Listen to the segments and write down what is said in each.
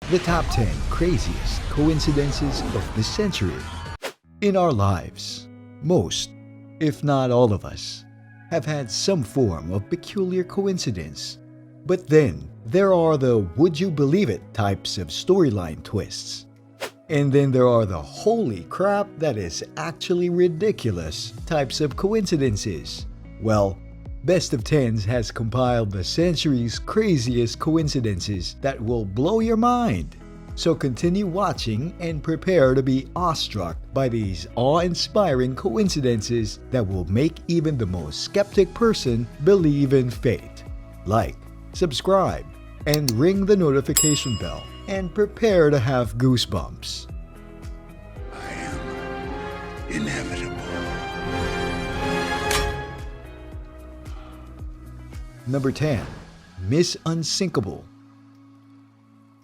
The top 10 craziest coincidences of the century. In our lives, most, if not all of us, have had some form of peculiar coincidence. But then, there are the would you believe it types of storyline twists. And then there are the holy crap that is actually ridiculous types of coincidences. Well, Best of Tens has compiled the century's craziest coincidences that will blow your mind. So continue watching and prepare to be awestruck by these awe-inspiring coincidences that will make even the most skeptic person believe in fate. Like, subscribe, and ring the notification bell, and prepare to have goosebumps. I am inevitable. Number 10. Miss Unsinkable.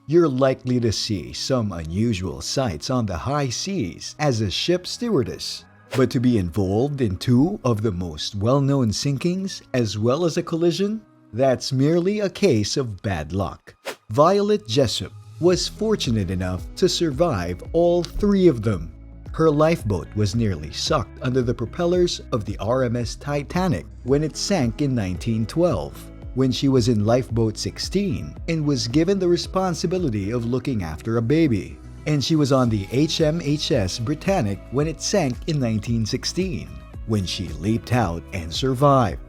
You're likely to see some unusual sights on the high seas as a ship stewardess, but to be involved in two of the most well-known sinkings as well as a collision, that's merely a case of bad luck. Violet Jessop was fortunate enough to survive all three of them. Her lifeboat was nearly sucked under the propellers of the RMS Titanic when it sank in 1912. When she was in lifeboat 16 and was given the responsibility of looking after a baby. And she was on the HMHS Britannic when it sank in 1916, when she leaped out and survived.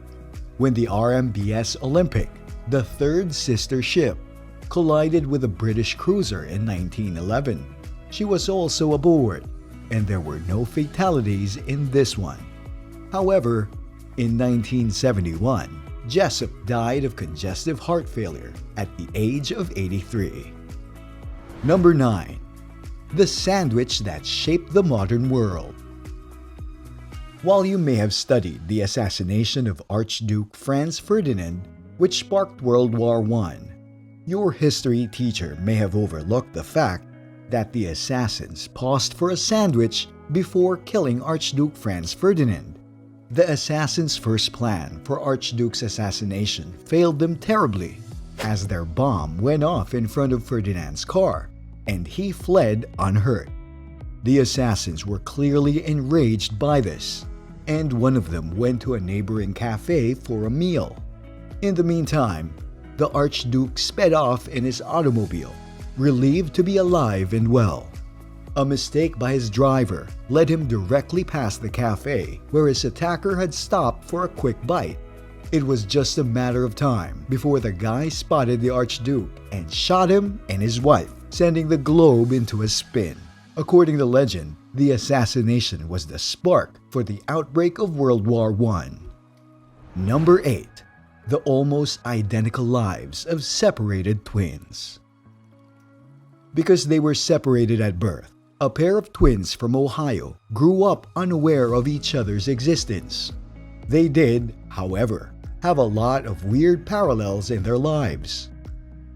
When the RMBS Olympic, the third sister ship, collided with a British cruiser in 1911, she was also aboard, and there were no fatalities in this one. However, in 1971, Jessop died of congestive heart failure at the age of 83. Number 9. The sandwich that shaped the modern world. While you may have studied the assassination of Archduke Franz Ferdinand, which sparked World War I, your history teacher may have overlooked the fact that the assassins paused for a sandwich before killing Archduke Franz Ferdinand. The assassins' first plan for Archduke's assassination failed them terribly, as their bomb went off in front of Ferdinand's car, and he fled unhurt. The assassins were clearly enraged by this, and one of them went to a neighboring cafe for a meal. In the meantime, the Archduke sped off in his automobile, relieved to be alive and well. A mistake by his driver led him directly past the cafe where his attacker had stopped for a quick bite. It was just a matter of time before the guy spotted the Archduke and shot him and his wife, sending the globe into a spin. According to legend, the assassination was the spark for the outbreak of World War I. Number 8. The almost identical lives of separated twins. Because they were separated at birth, a pair of twins from Ohio grew up unaware of each other's existence. They did, however, have a lot of weird parallels in their lives.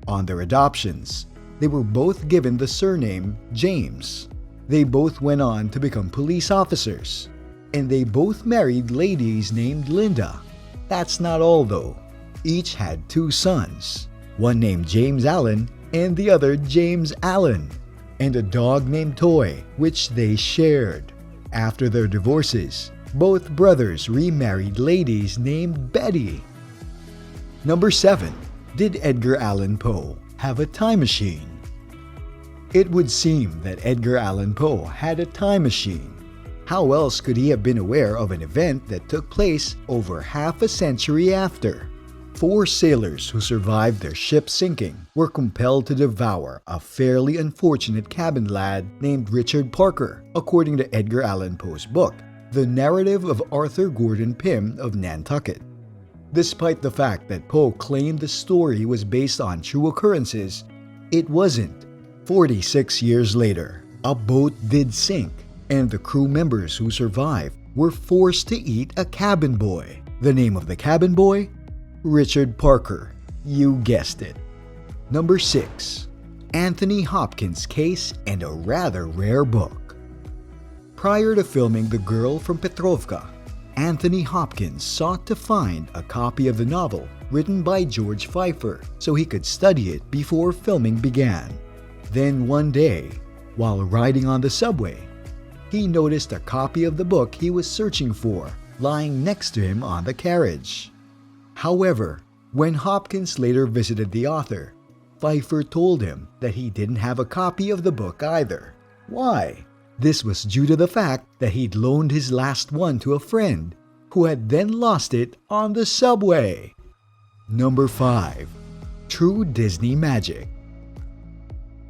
On their adoptions, they were both given the surname James. They both went on to become police officers. And they both married ladies named Linda. That's not all though. Each had two sons, one named James Allen and the other James Allen, and a dog named Toy, which they shared. After their divorces, both brothers remarried ladies named Betty. Number 7. Did Edgar Allan Poe have a time machine? It would seem that Edgar Allan Poe had a time machine. How else could he have been aware of an event that took place over half a century after? 4 sailors who survived their ship sinking were compelled to devour a fairly unfortunate cabin lad named Richard Parker, according to Edgar Allan Poe's book, The Narrative of Arthur Gordon Pym of Nantucket. Despite the fact that Poe claimed the story was based on true occurrences, it wasn't. 46 years later, a boat did sink, and the crew members who survived were forced to eat a cabin boy. The name of the cabin boy? Richard Parker. You guessed it. Number 6. Anthony Hopkins' Case and a rather rare book. Prior to filming The Girl from Petrovka, Anthony Hopkins sought to find a copy of the novel written by George Pfeiffer so he could study it before filming began. Then one day, while riding on the subway, he noticed a copy of the book he was searching for lying next to him on the carriage. However, when Hopkins later visited the author, Pfeiffer told him that he didn't have a copy of the book either. Why? This was due to the fact that he'd loaned his last one to a friend who had then lost it on the subway. Number 5. True Disney Magic.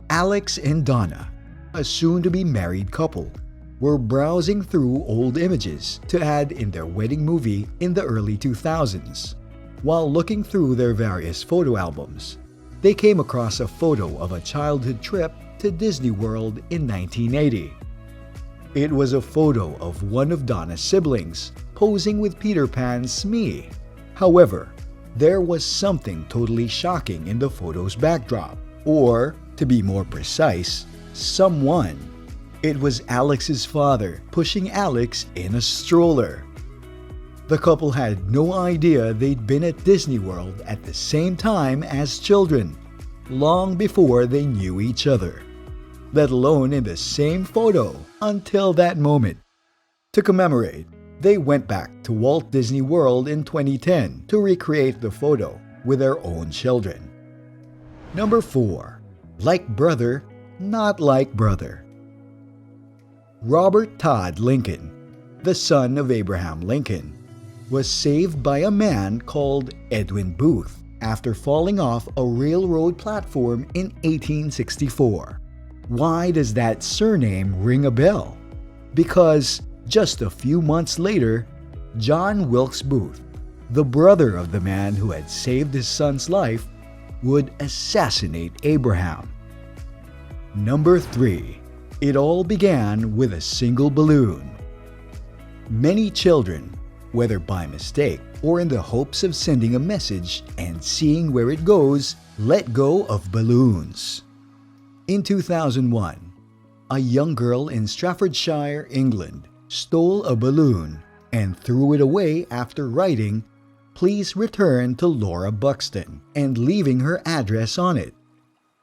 Alex and Donna, a soon-to-be married couple, were browsing through old images to add in their wedding movie in the early 2000s. While looking through their various photo albums, they came across a photo of a childhood trip to Disney World in 1980. It was a photo of one of Donna's siblings posing with Peter Pan's Smee. However, there was something totally shocking in the photo's backdrop, or, to be more precise, someone. It was Alex's father pushing Alex in a stroller. The couple had no idea they'd been at Disney World at the same time as children, long before they knew each other, let alone in the same photo until that moment. To commemorate, they went back to Walt Disney World in 2010 to recreate the photo with their own children. Number 4. Like brother, not like brother. Robert Todd Lincoln, the son of Abraham Lincoln, was saved by a man called Edwin Booth after falling off a railroad platform in 1864. Why does that surname ring a bell? Because just a few months later, John Wilkes Booth, the brother of the man who had saved his son's life, would assassinate Abraham. Number 3. It all began with a single balloon. Many children, whether by mistake or in the hopes of sending a message and seeing where it goes, let go of balloons. In 2001, a young girl in Staffordshire, England, stole a balloon and threw it away after writing, "Please return to Laura Buxton," and leaving her address on it.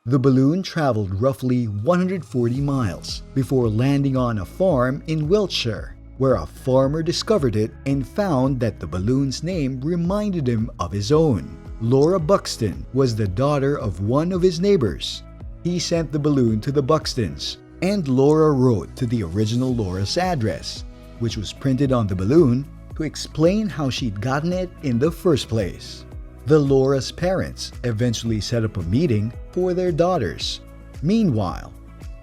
The balloon traveled roughly 140 miles before landing on a farm in Wiltshire, where a farmer discovered it and found that the balloon's name reminded him of his own. Laura Buxton was the daughter of one of his neighbors. He sent the balloon to the Buxtons, and Laura wrote to the original Laura's address, which was printed on the balloon, to explain how she'd gotten it in the first place. The Laura's parents eventually set up a meeting for their daughters. Meanwhile,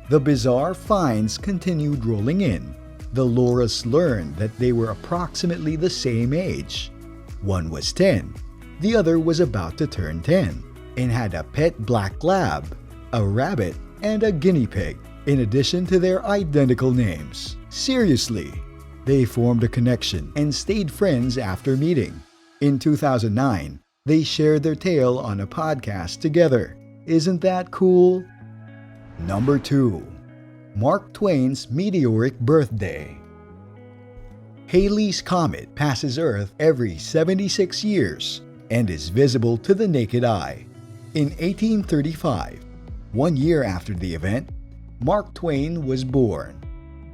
the bizarre finds continued rolling in. The Lauras learned that they were approximately the same age. One was 10, the other was about to turn 10, and had a pet black lab, a rabbit, and a guinea pig, in addition to their identical names. Seriously, they formed a connection and stayed friends after meeting. In 2009, they shared their tale on a podcast together. Isn't that cool? Number 2. Mark Twain's meteoric birthday. Halley's Comet passes Earth every 76 years and is visible to the naked eye. In 1835, 1 year after the event, Mark Twain was born.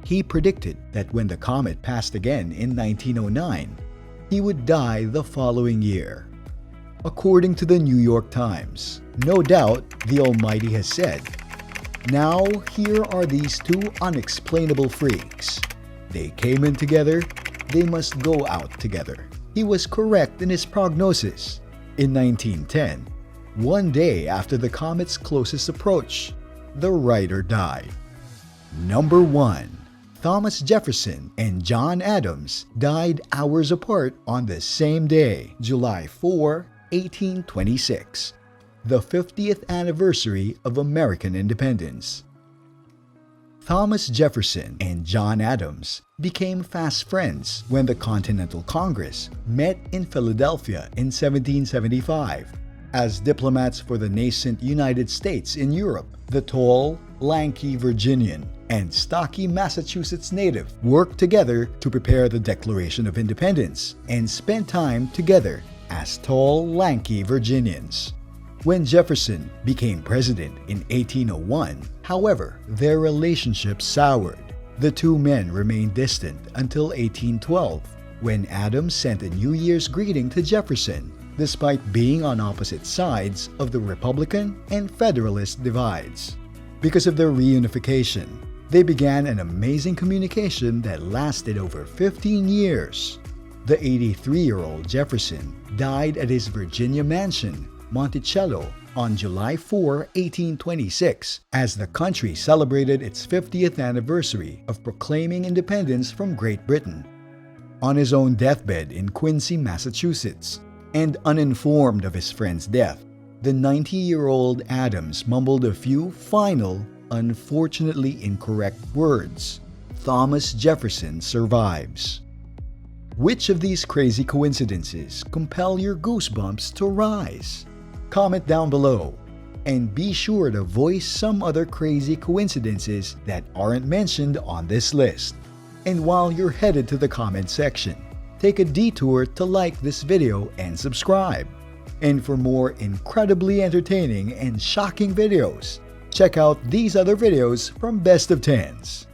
He predicted that when the comet passed again in 1909, he would die the following year. According to the New York Times, no doubt the Almighty has said, "Now here are these two unexplainable freaks. They came in together, they must go out together." He was correct in his prognosis. In 1910, 1 day after the comet's closest approach, the writer died. Number 1. Thomas Jefferson and John Adams died hours apart on the same day, July 4, 1826, the 50th anniversary of American independence. Thomas Jefferson and John Adams became fast friends when the Continental Congress met in Philadelphia in 1775. As diplomats for the nascent United States in Europe, the tall, lanky Virginian and stocky Massachusetts native worked together to prepare the Declaration of Independence and spent time together as tall, lanky Virginians. When Jefferson became president in 1801, however, their relationship soured. The two men remained distant until 1812, when Adams sent a New Year's greeting to Jefferson, despite being on opposite sides of the Republican and Federalist divides. Because of their reunification, they began an amazing communication that lasted over 15 years. The 83-year-old Jefferson died at his Virginia mansion, Monticello, on July 4, 1826, as the country celebrated its 50th anniversary of proclaiming independence from Great Britain. On his own deathbed in Quincy, Massachusetts, and uninformed of his friend's death, the 90-year-old Adams mumbled a few final, unfortunately incorrect words. Thomas Jefferson survives. Which of these crazy coincidences compel your goosebumps to rise? Comment down below, and be sure to voice some other crazy coincidences that aren't mentioned on this list. And while you're headed to the comment section, take a detour to like this video and subscribe. And for more incredibly entertaining and shocking videos, check out these other videos from Best of Tens.